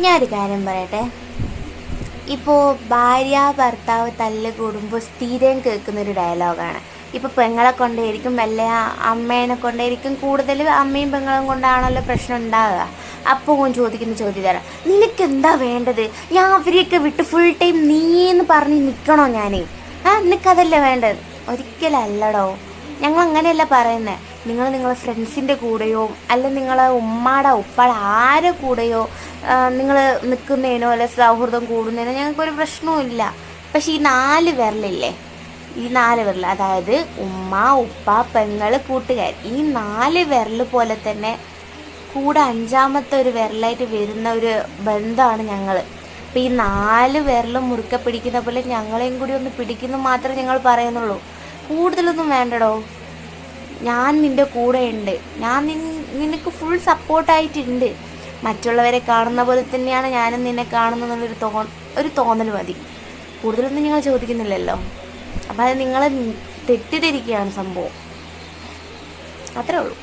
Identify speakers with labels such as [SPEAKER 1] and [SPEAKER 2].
[SPEAKER 1] ഞാനൊരു കാര്യം പറയട്ടെ. ഇപ്പോൾ ഭാര്യ ഭർത്താവ് തല്ല് കൂടുമ്പോൾ സ്ഥിരം കേൾക്കുന്നൊരു ഡയലോഗാണ്. ഇപ്പോൾ പെങ്ങളെ കൊണ്ടേയിരിക്കും, വല്ല അമ്മേനെ കൊണ്ടേയിരിക്കും, കൂടുതൽ അമ്മയും പെങ്ങളും കൊണ്ടാണല്ലോ പ്രശ്നം ഉണ്ടാകുക. അപ്പോൾ ഓൻ ചോദിക്കുന്ന ചോദ്യം തരാം, നിനക്ക് എന്താ വേണ്ടത്? ഞാൻ അവരെയൊക്കെ വിട്ട് ഫുൾ ടൈം നീന്ന് പറഞ്ഞ് നിൽക്കണോ ഞാൻ? നിനക്കതല്ലേ വേണ്ടത്? ഒരിക്കലല്ലടോ. ഞങ്ങൾ അങ്ങനെയല്ല പറയുന്നത്. നിങ്ങളെ ഫ്രണ്ട്സിൻ്റെ കൂടെയോ അല്ല നിങ്ങളെ ഉമ്മാടെ ഉപ്പാടെ ആരെ കൂടെയോ നിങ്ങൾ നിൽക്കുന്നതിനോ അല്ലെ സൗഹൃദം കൂടുന്നതിനോ ഞങ്ങൾക്കൊരു പ്രശ്നവും ഇല്ല. പക്ഷേ ഈ 4 വിരലില്ലേ, ഈ 4 വിരൽ, അതായത് ഉമ്മ ഉപ്പ പെങ്ങൾ കൂട്ടുകാർ, ഈ 4 വിരൽ പോലെ തന്നെ കൂടെ 5ാമത്തെ ഒരു വിരലായിട്ട് വരുന്ന ഒരു ബന്ധമാണ് ഞങ്ങൾ. അപ്പം ഈ 4 വിരലും മുറുക്കെ പിടിക്കുന്ന പോലെ ഞങ്ങളെയും കൂടി ഒന്ന് പിടിക്കുന്നു മാത്രമേ ഞങ്ങൾ പറയുന്നുള്ളൂ. കൂടുതലൊന്നും വേണ്ടടോ. ഞാൻ നിൻ്റെ കൂടെ ഉണ്ട്. ഞാൻ നിനക്ക് ഫുൾ സപ്പോർട്ടായിട്ടുണ്ട്. മറ്റുള്ളവരെ കാണുന്ന പോലെ തന്നെയാണ് ഞാനും നിന്നെ കാണുന്നതെന്നുള്ളൊരു ഒരു തോന്നൽ മതി. കൂടുതലൊന്നും ഞങ്ങൾ ചോദിക്കുന്നില്ലല്ലോ. അപ്പം അത് നിങ്ങൾ തെറ്റിദ്ധരിക്കുകയാണ് സംഭവം. അത്രേ ഉള്ളൂ.